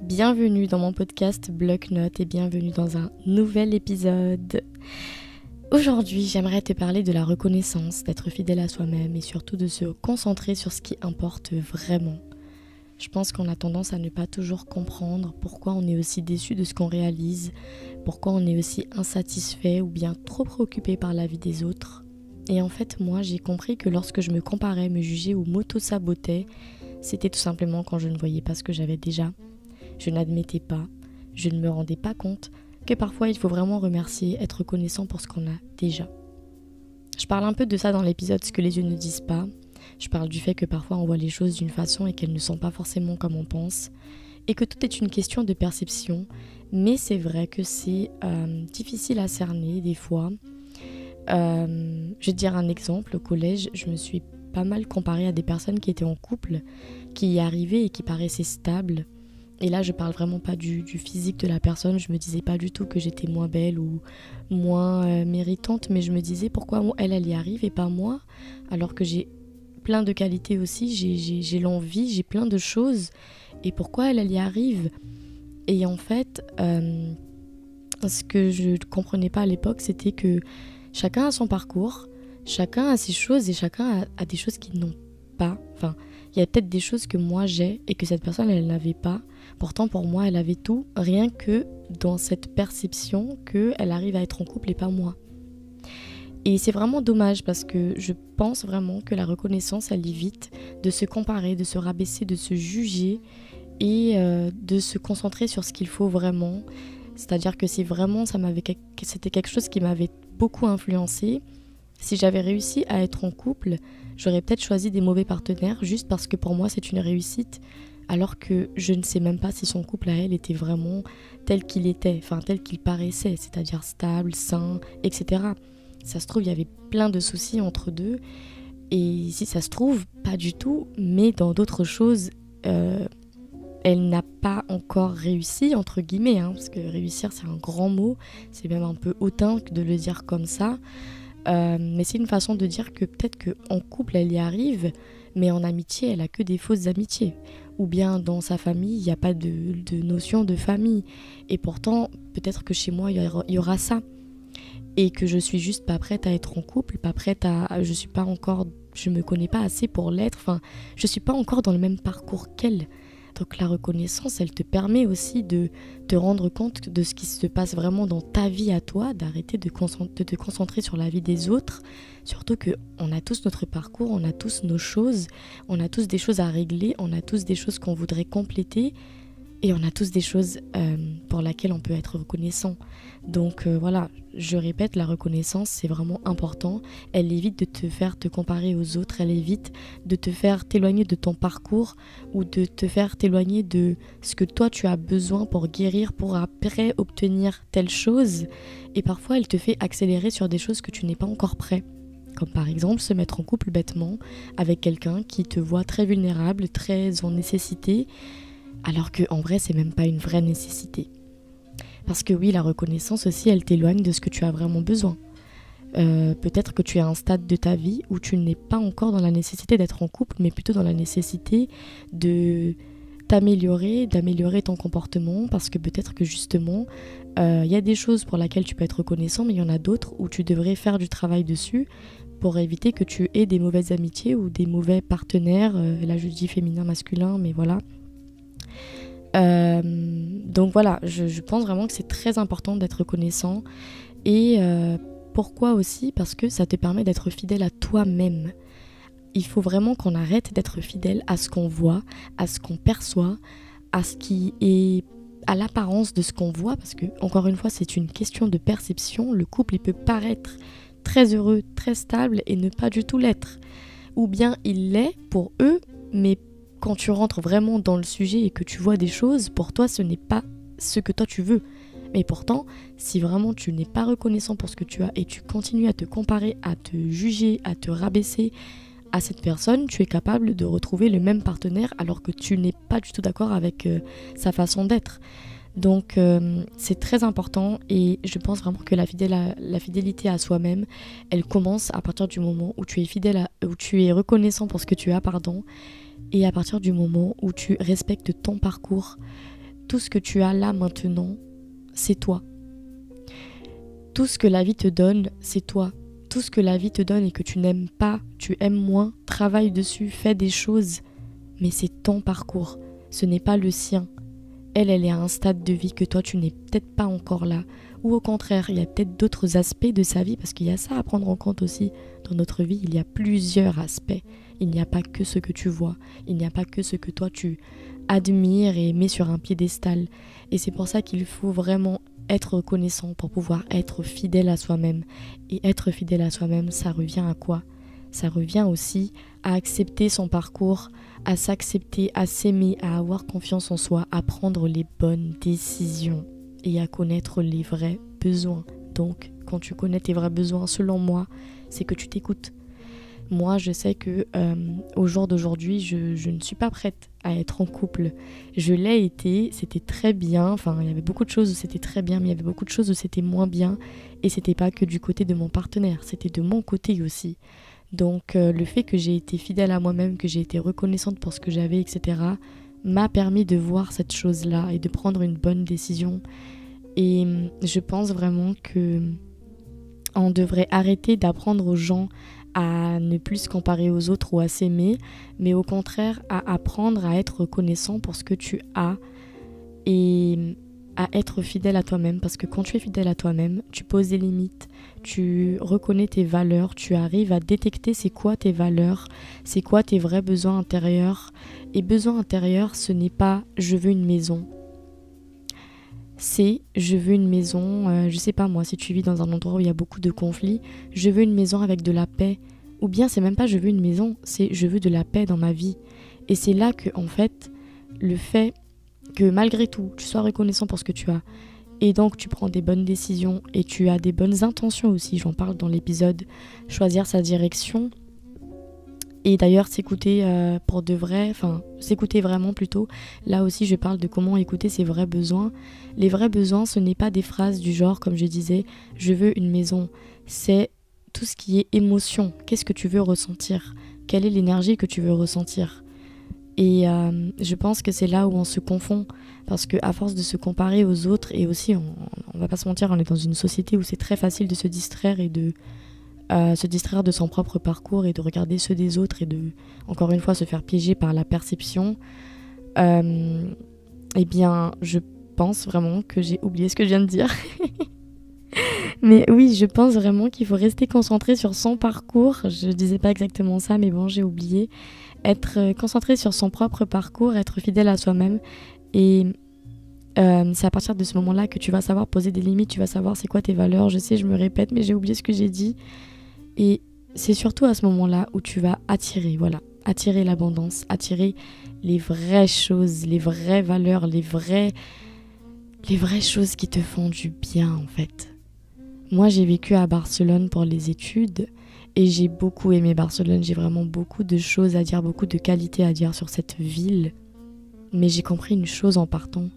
Bienvenue dans mon podcast Bloc-Notes et bienvenue dans un nouvel épisode. Aujourd'hui, j'aimerais te parler de la reconnaissance, d'être fidèle à soi-même et surtout de se concentrer sur ce qui importe vraiment. Je pense qu'on a tendance à ne pas toujours comprendre pourquoi on est aussi déçu de ce qu'on réalise, pourquoi on est aussi insatisfait ou bien trop préoccupé par la vie des autres. Et en fait, moi, j'ai compris que lorsque je me comparais, me jugeais ou m'auto-sabotais, c'était tout simplement quand je ne voyais pas ce que j'avais déjà. Je n'admettais pas, je ne me rendais pas compte que parfois il faut vraiment remercier, être reconnaissant pour ce qu'on a déjà. Je parle un peu de ça dans l'épisode Ce que les yeux ne disent pas. Je parle du fait que parfois on voit les choses d'une façon et qu'elles ne sont pas forcément comme on pense. Et que tout est une question de perception. Mais c'est vrai que c'est difficile à cerner des fois. Je vais te dire un exemple. Au collège, je me suis pas mal comparée à des personnes qui étaient en couple, qui y arrivaient et qui paraissaient stables. Et là, je parle vraiment pas du physique de la personne. Je me disais pas du tout que j'étais moins belle ou moins méritante, mais je me disais pourquoi elle y arrive et pas moi, alors que j'ai plein de qualités aussi, j'ai l'envie, j'ai plein de choses. Et pourquoi elle y arrive? Et en fait, ce que je ne comprenais pas à l'époque, c'était que chacun a son parcours, chacun a ses choses et chacun a des choses qu'ils n'ont pas. Enfin, il y a peut-être des choses que moi j'ai et que cette personne, elle n'avait pas. Pourtant, pour moi, elle avait tout, rien que dans cette perception qu'elle arrive à être en couple et pas moi. Et c'est vraiment dommage parce que je pense vraiment que la reconnaissance, elle évite de se comparer, de se rabaisser, de se juger et de se concentrer sur ce qu'il faut vraiment. C'est-à-dire que si vraiment c'était quelque chose qui m'avait beaucoup influencée, si j'avais réussi à être en couple, j'aurais peut-être choisi des mauvais partenaires juste parce que pour moi c'est une réussite, alors que je ne sais même pas si son couple à elle était vraiment tel qu'il était, enfin tel qu'il paraissait, c'est-à-dire stable, sain, etc. Ça se trouve, il y avait plein de soucis entre deux, et si ça se trouve, pas du tout, mais dans d'autres choses, elle n'a pas encore réussi, entre guillemets, parce que réussir c'est un grand mot, c'est même un peu hautain de le dire comme ça. Mais c'est une façon de dire que peut-être qu'en couple elle y arrive, mais en amitié elle a que des fausses amitiés. Ou bien dans sa famille il n'y a pas de notion de famille. Et pourtant peut-être que chez moi il y aura ça. Et que je suis juste pas prête à être en couple, pas prête à... Je me connais pas assez pour l'être, enfin je suis pas encore dans le même parcours qu'elle. Donc la reconnaissance, elle te permet aussi de te rendre compte de ce qui se passe vraiment dans ta vie à toi, d'arrêter de te concentrer sur la vie des autres. Surtout qu'on a tous notre parcours, on a tous nos choses, on a tous des choses à régler, on a tous des choses qu'on voudrait compléter et on a tous des choses pour lesquelles on peut être reconnaissant. Donc voilà, je répète, la reconnaissance c'est vraiment important. Elle évite de te faire te comparer aux autres, elle évite de te faire t'éloigner de ton parcours ou de te faire t'éloigner de ce que toi tu as besoin pour guérir, pour après obtenir telle chose. Et parfois elle te fait accélérer sur des choses que tu n'es pas encore prêt. Comme par exemple se mettre en couple bêtement avec quelqu'un qui te voit très vulnérable, très en nécessité, alors qu'en vrai c'est même pas une vraie nécessité. Parce que oui, la reconnaissance aussi, elle t'éloigne de ce que tu as vraiment besoin. Peut-être que tu es à un stade de ta vie où tu n'es pas encore dans la nécessité d'être en couple, mais plutôt dans la nécessité de d'améliorer ton comportement, parce que peut-être que justement, il y a des choses pour lesquelles tu peux être reconnaissant, mais il y en a d'autres où tu devrais faire du travail dessus pour éviter que tu aies des mauvaises amitiés ou des mauvais partenaires. Là, je dis féminin, masculin, mais voilà. Donc voilà, je pense vraiment que c'est très important d'être reconnaissant. Et pourquoi aussi? Parce que ça te permet d'être fidèle à toi-même. Il faut vraiment qu'on arrête d'être fidèle à ce qu'on voit, à ce qu'on perçoit, à ce qui est à l'apparence de ce qu'on voit, parce que encore une fois c'est une question de perception. Le couple il peut paraître très heureux, très stable et ne pas du tout l'être. Ou bien il l'est pour eux, mais quand tu rentres vraiment dans le sujet et que tu vois des choses, pour toi ce n'est pas ce que toi tu veux. Mais pourtant, si vraiment tu n'es pas reconnaissant pour ce que tu as et tu continues à te comparer, à te juger, à te rabaisser à cette personne, tu es capable de retrouver le même partenaire alors que tu n'es pas du tout d'accord avec sa façon d'être. Donc c'est très important et je pense vraiment que la fidélité à soi-même, elle commence à partir du moment où tu es où tu es reconnaissant pour ce que tu as, et à partir du moment où tu respectes ton parcours, tout ce que tu as là maintenant, c'est toi. Tout ce que la vie te donne, c'est toi. Tout ce que la vie te donne et que tu n'aimes pas, tu aimes moins, travaille dessus, fais des choses. Mais c'est ton parcours, ce n'est pas le sien. Elle est à un stade de vie que toi, tu n'es peut-être pas encore là. Ou au contraire, il y a peut-être d'autres aspects de sa vie, parce qu'il y a ça à prendre en compte aussi. Dans notre vie, il y a plusieurs aspects. Il n'y a pas que ce que tu vois. Il n'y a pas que ce que toi, tu admires et mets sur un piédestal. Et c'est pour ça qu'il faut vraiment être reconnaissant pour pouvoir être fidèle à soi-même. Et être fidèle à soi-même, ça revient à quoi ? Ça revient aussi à accepter son parcours, à s'accepter, à s'aimer, à avoir confiance en soi, à prendre les bonnes décisions et à connaître les vrais besoins. Donc, quand tu connais tes vrais besoins, selon moi, c'est que tu t'écoutes. Moi, je sais que au jour d'aujourd'hui, je ne suis pas prête à être en couple. Je l'ai été, c'était très bien. Enfin, il y avait beaucoup de choses où c'était très bien, mais il y avait beaucoup de choses où c'était moins bien. Et c'était pas que du côté de mon partenaire, c'était de mon côté aussi. Donc le fait que j'ai été fidèle à moi-même, que j'ai été reconnaissante pour ce que j'avais, etc., m'a permis de voir cette chose-là et de prendre une bonne décision. Et je pense vraiment que on devrait arrêter d'apprendre aux gens à ne plus se comparer aux autres ou à s'aimer, mais au contraire à apprendre à être reconnaissant pour ce que tu as et à être fidèle à toi-même, parce que quand tu es fidèle à toi-même, tu poses des limites, tu reconnais tes valeurs, tu arrives à détecter c'est quoi tes valeurs, c'est quoi tes vrais besoins intérieurs. Et besoin intérieur, ce n'est pas je veux une maison. C'est je veux une maison, je sais pas moi, si tu vis dans un endroit où il y a beaucoup de conflits, je veux une maison avec de la paix. Ou bien c'est même pas je veux une maison, c'est je veux de la paix dans ma vie. Et c'est là que en fait, le fait que malgré tout, tu sois reconnaissant pour ce que tu as, et donc tu prends des bonnes décisions et tu as des bonnes intentions aussi, j'en parle dans l'épisode choisir sa direction. Et d'ailleurs s'écouter pour de vrai, enfin s'écouter vraiment plutôt. Là aussi je parle de comment écouter ses vrais besoins. Les vrais besoins, ce n'est pas des phrases du genre comme je disais, je veux une maison. C'est tout ce qui est émotion. Qu'est-ce que tu veux ressentir ? Quelle est l'énergie que tu veux ressentir ? Et je pense que c'est là où on se confond. Parce qu'à force de se comparer aux autres, et aussi on va pas se mentir, on est dans une société où c'est très facile de se distraire et de se distraire de son propre parcours et de regarder ceux des autres et de, encore une fois, se faire piéger par la perception. Eh bien, je pense vraiment que j'ai oublié ce que je viens de dire. Mais oui, je pense vraiment qu'il faut rester concentré sur son parcours. Je disais pas exactement ça, mais bon, j'ai oublié. Être concentré sur son propre parcours, être fidèle à soi-même. Et c'est à partir de ce moment-là que tu vas savoir poser des limites, tu vas savoir c'est quoi tes valeurs. Je sais, je me répète, mais j'ai oublié ce que j'ai dit. Et c'est surtout à ce moment-là où tu vas attirer l'abondance, attirer les vraies choses, les vraies valeurs, les vraies choses qui te font du bien en fait. Moi, j'ai vécu à Barcelone pour les études et j'ai beaucoup aimé Barcelone. J'ai vraiment beaucoup de choses à dire, beaucoup de qualités à dire sur cette ville. Mais j'ai compris une chose en partant.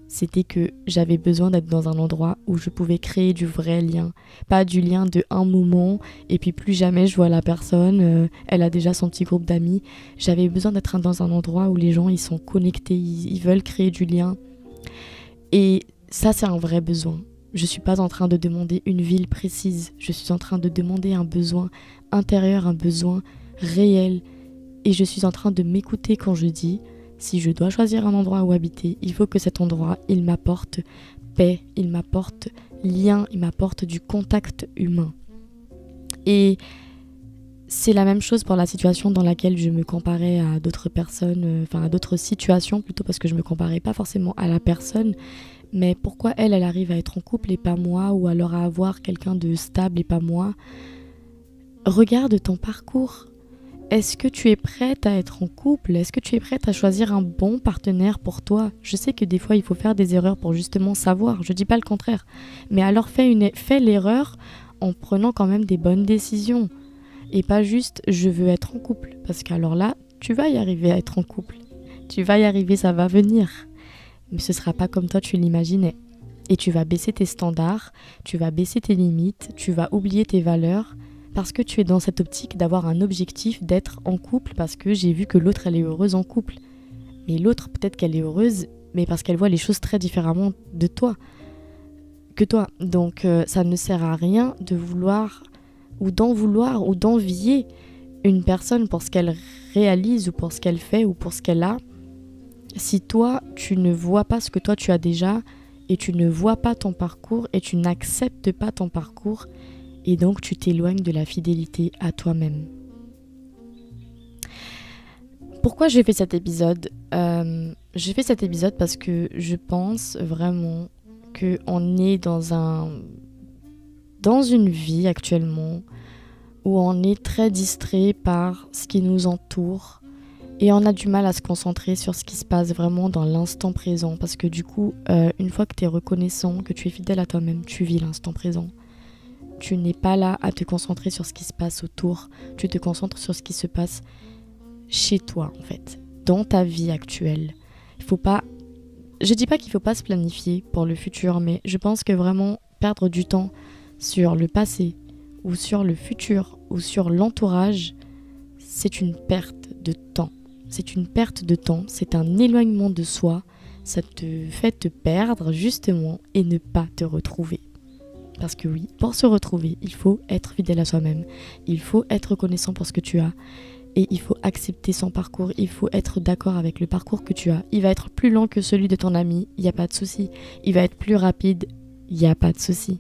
C'était que j'avais besoin d'être dans un endroit où je pouvais créer du vrai lien. Pas du lien de un moment et puis plus jamais je vois la personne, elle a déjà son petit groupe d'amis. J'avais besoin d'être dans un endroit où les gens ils sont connectés, ils veulent créer du lien. Et ça c'est un vrai besoin. Je suis pas en train de demander une ville précise, je suis en train de demander un besoin intérieur, un besoin réel. Et je suis en train de m'écouter quand je dis... Si je dois choisir un endroit où habiter, il faut que cet endroit, il m'apporte paix, il m'apporte lien, il m'apporte du contact humain. Et c'est la même chose pour la situation dans laquelle je me comparais à d'autres personnes, à d'autres situations plutôt, parce que je me comparais pas forcément à la personne, mais pourquoi elle arrive à être en couple et pas moi, ou alors à avoir quelqu'un de stable et pas moi. Regarde ton parcours. Est-ce que tu es prête à être en couple ? Est-ce que tu es prête à choisir un bon partenaire pour toi ? Je sais que des fois, il faut faire des erreurs pour justement savoir. Je dis pas le contraire. Mais alors, fais l'erreur en prenant quand même des bonnes décisions. Et pas juste, je veux être en couple. Parce qu'alors là, tu vas y arriver à être en couple. Tu vas y arriver, ça va venir. Mais ce sera pas comme toi tu l'imaginais. Et tu vas baisser tes standards, tu vas baisser tes limites, tu vas oublier tes valeurs. Parce que tu es dans cette optique d'avoir un objectif d'être en couple parce que j'ai vu que l'autre elle est heureuse en couple. Mais l'autre peut-être qu'elle est heureuse mais parce qu'elle voit les choses très différemment de toi, que toi. Donc ça ne sert à rien de vouloir ou d'envier une personne pour ce qu'elle réalise ou pour ce qu'elle fait ou pour ce qu'elle a, si toi tu ne vois pas ce que toi tu as déjà et tu ne vois pas ton parcours et tu n'acceptes pas ton parcours et donc tu t'éloignes de la fidélité à toi-même. Pourquoi j'ai fait cet épisode ? J'ai fait cet épisode parce que je pense vraiment qu'on est dans une vie actuellement où on est très distrait par ce qui nous entoure et on a du mal à se concentrer sur ce qui se passe vraiment dans l'instant présent parce que du coup, une fois que tu es reconnaissant, que tu es fidèle à toi-même, tu vis l'instant présent. Tu n'es pas là à te concentrer sur ce qui se passe autour, tu te concentres sur ce qui se passe chez toi en fait, dans ta vie actuelle. Je dis pas qu'il faut pas se planifier pour le futur, mais je pense que vraiment perdre du temps sur le passé ou sur le futur ou sur l'entourage, c'est une perte de temps. C'est une perte de temps, c'est un éloignement de soi, ça te fait te perdre justement et ne pas te retrouver. Parce que oui, pour se retrouver, il faut être fidèle à soi-même, il faut être reconnaissant pour ce que tu as et il faut accepter son parcours, il faut être d'accord avec le parcours que tu as. Il va être plus lent que celui de ton ami, il n'y a pas de souci. Il va être plus rapide, il n'y a pas de souci.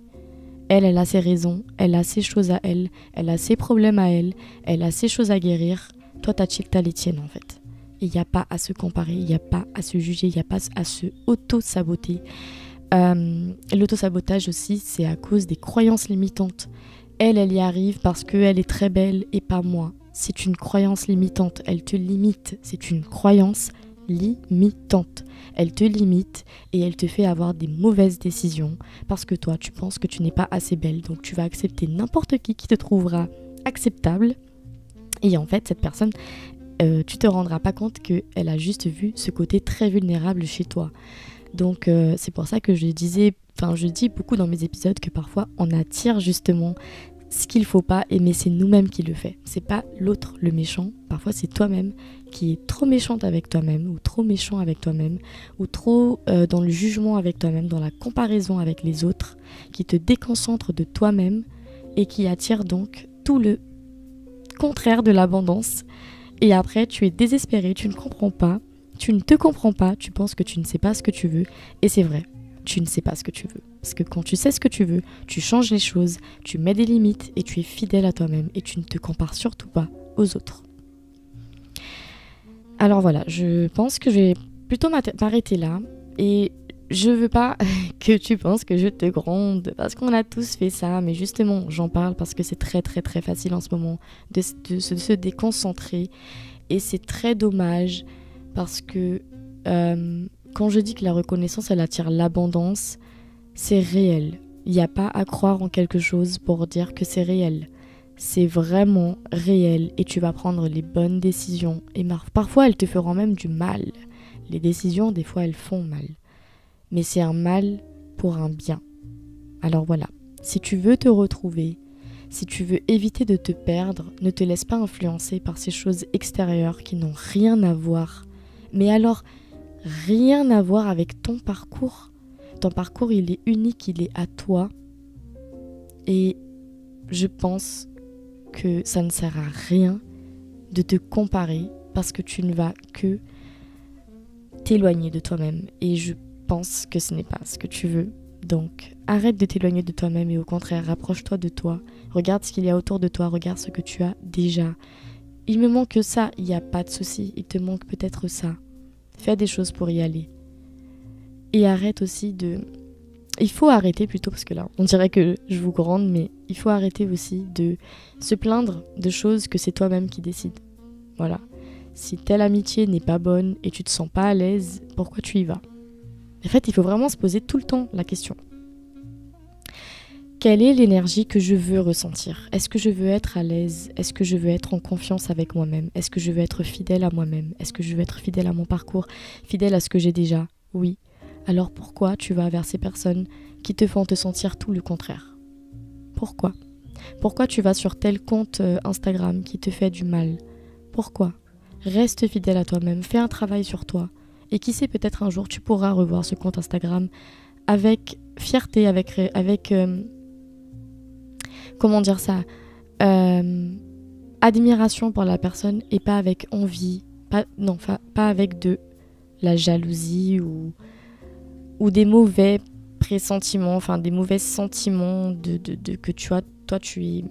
Elle a ses raisons, elle a ses choses à elle a ses problèmes à elle a ses choses à guérir. Toi, t'as les tiennes en fait. Et il n'y a pas à se comparer, il n'y a pas à se juger, il n'y a pas à se auto-saboter. L'auto-sabotage aussi, c'est à cause des croyances limitantes. Elle y arrive parce qu'elle est très belle et pas moi. C'est une croyance limitante, elle te limite. C'est une croyance limitante. Elle te limite et elle te fait avoir des mauvaises décisions parce que toi, tu penses que tu n'es pas assez belle. Donc tu vas accepter n'importe qui te trouvera acceptable. Et en fait, cette personne, tu te rendras pas compte qu'elle a juste vu ce côté très vulnérable chez toi. Donc c'est pour ça que je dis beaucoup dans mes épisodes que parfois on attire justement ce qu'il faut pas, mais c'est nous-mêmes qui le fait. C'est pas l'autre le méchant, parfois c'est toi-même qui est trop méchante avec toi-même ou trop méchant avec toi-même ou trop dans le jugement avec toi-même, dans la comparaison avec les autres, qui te déconcentre de toi-même et qui attire donc tout le contraire de l'abondance. Et après tu es désespéré, tu ne comprends pas, tu ne te comprends pas, tu penses que tu ne sais pas ce que tu veux et c'est vrai. Tu ne sais pas ce que tu veux. Parce que quand tu sais ce que tu veux, tu changes les choses, tu mets des limites et tu es fidèle à toi-même et tu ne te compares surtout pas aux autres. Alors voilà, je pense que je vais plutôt m'arrêter là et je veux pas que tu penses que je te gronde parce qu'on a tous fait ça, mais justement j'en parle parce que c'est très très très facile en ce moment de se déconcentrer et c'est très dommage parce que quand je dis que la reconnaissance, elle attire l'abondance, c'est réel. Il n'y a pas à croire en quelque chose pour dire que c'est réel. C'est vraiment réel et tu vas prendre les bonnes décisions. Et parfois, elles te feront même du mal. Les décisions, des fois, elles font mal. Mais c'est un mal pour un bien. Alors voilà, si tu veux te retrouver, si tu veux éviter de te perdre, ne te laisse pas influencer par ces choses extérieures qui n'ont rien à voir. Mais alors, rien à voir avec ton parcours. Ton parcours, il est unique, il est à toi. Et je pense que ça ne sert à rien de te comparer parce que tu ne vas que t'éloigner de toi-même. Et je pense que ce n'est pas ce que tu veux. Donc, arrête de t'éloigner de toi-même et au contraire, rapproche-toi de toi. Regarde ce qu'il y a autour de toi, regarde ce que tu as déjà. Il me manque ça, il n'y a pas de souci. Il te manque peut-être ça. Fais des choses pour y aller. Et arrête aussi de... Il faut arrêter plutôt, parce que là, on dirait que je vous gronde, mais il faut arrêter aussi de se plaindre de choses que c'est toi-même qui décides. Voilà. Si telle amitié n'est pas bonne et tu te sens pas à l'aise, pourquoi tu y vas ? En fait, il faut vraiment se poser tout le temps la question. Quelle est l'énergie que je veux ressentir ? Est-ce que je veux être à l'aise ? Est-ce que je veux être en confiance avec moi-même ? Est-ce que je veux être fidèle à moi-même ? Est-ce que je veux être fidèle à mon parcours ? Fidèle à ce que j'ai déjà ? Oui. Alors pourquoi tu vas vers ces personnes qui te font te sentir tout le contraire ? Pourquoi ? Pourquoi tu vas sur tel compte Instagram qui te fait du mal ? Pourquoi ? Reste fidèle à toi-même, fais un travail sur toi Et qui sait, peut-être un jour, tu pourras revoir ce compte Instagram avec fierté, avec comment dire ça, admiration pour la personne et pas avec envie, pas avec de la jalousie ou des mauvais pressentiments, enfin des mauvais sentiments que toi tu es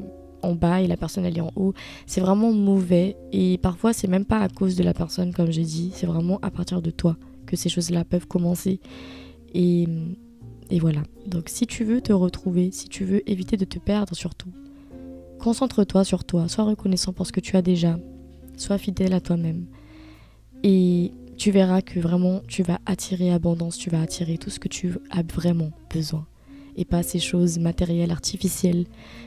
en bas et la personne elle est en haut. C'est vraiment mauvais et parfois c'est même pas à cause de la personne comme j'ai dit, c'est vraiment à partir de toi que ces choses-là peuvent commencer et voilà. Donc si tu veux te retrouver, si tu veux éviter de te perdre surtout, concentre-toi sur toi, sois reconnaissant pour ce que tu as déjà, sois fidèle à toi-même et tu verras que vraiment tu vas attirer abondance, tu vas attirer tout ce que tu as vraiment besoin et pas ces choses matérielles, artificielles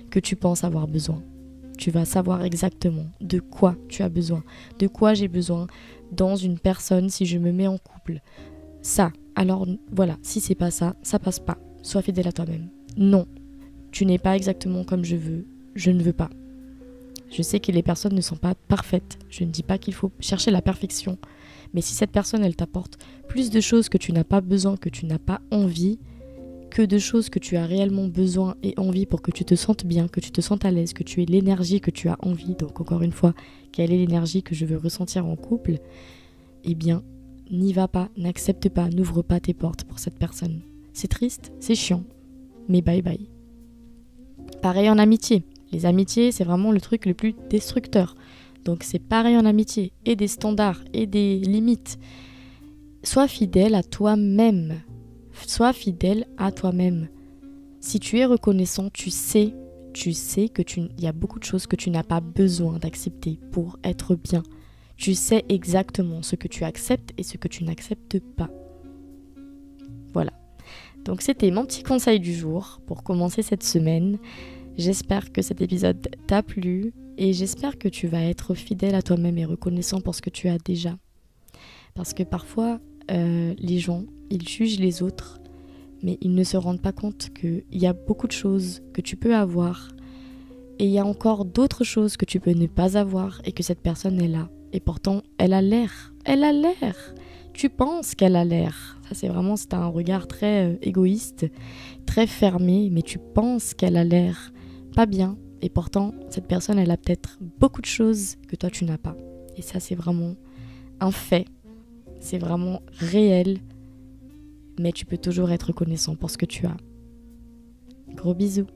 que tu penses avoir besoin. Tu vas savoir exactement de quoi tu as besoin, de quoi j'ai besoin dans une personne si je me mets en couple. Ça, alors voilà, si c'est pas ça, ça passe pas. Sois fidèle à toi-même. Non, tu n'es pas exactement comme je veux, je ne veux pas. Je sais que les personnes ne sont pas parfaites. Je ne dis pas qu'il faut chercher la perfection. Mais si cette personne, elle t'apporte plus de choses que tu n'as pas besoin, que tu n'as pas envie, que de choses que tu as réellement besoin et envie pour que tu te sentes bien, que tu te sentes à l'aise, que tu aies l'énergie que tu as envie. Donc encore une fois, quelle est l'énergie que je veux ressentir en couple? Eh bien, n'y va pas, n'accepte pas, n'ouvre pas tes portes pour cette personne. C'est triste, c'est chiant, mais bye bye. Pareil en amitié. Les amitiés, c'est vraiment le truc le plus destructeur. Donc c'est pareil en amitié, et des standards, et des limites. Sois fidèle à toi-même. Sois fidèle à toi-même. Si tu es reconnaissant, tu sais qu'il y a beaucoup de choses que tu n'as pas besoin d'accepter pour être bien. Tu sais exactement ce que tu acceptes et ce que tu n'acceptes pas. Voilà. Donc c'était mon petit conseil du jour pour commencer cette semaine. J'espère que cet épisode t'a plu et j'espère que tu vas être fidèle à toi-même et reconnaissant pour ce que tu as déjà. Parce que parfois, les gens, ils jugent les autres, mais ils ne se rendent pas compte qu'il y a beaucoup de choses que tu peux avoir et il y a encore d'autres choses que tu peux ne pas avoir et que cette personne est là. Et pourtant, elle a l'air. Tu penses qu'elle a l'air. Ça, c'est un regard très égoïste, très fermé, mais tu penses qu'elle a l'air pas bien. Et pourtant, cette personne, elle a peut-être beaucoup de choses que toi, tu n'as pas. Et ça, c'est vraiment un fait. C'est vraiment réel. Mais tu peux toujours être reconnaissant pour ce que tu as. Gros bisous.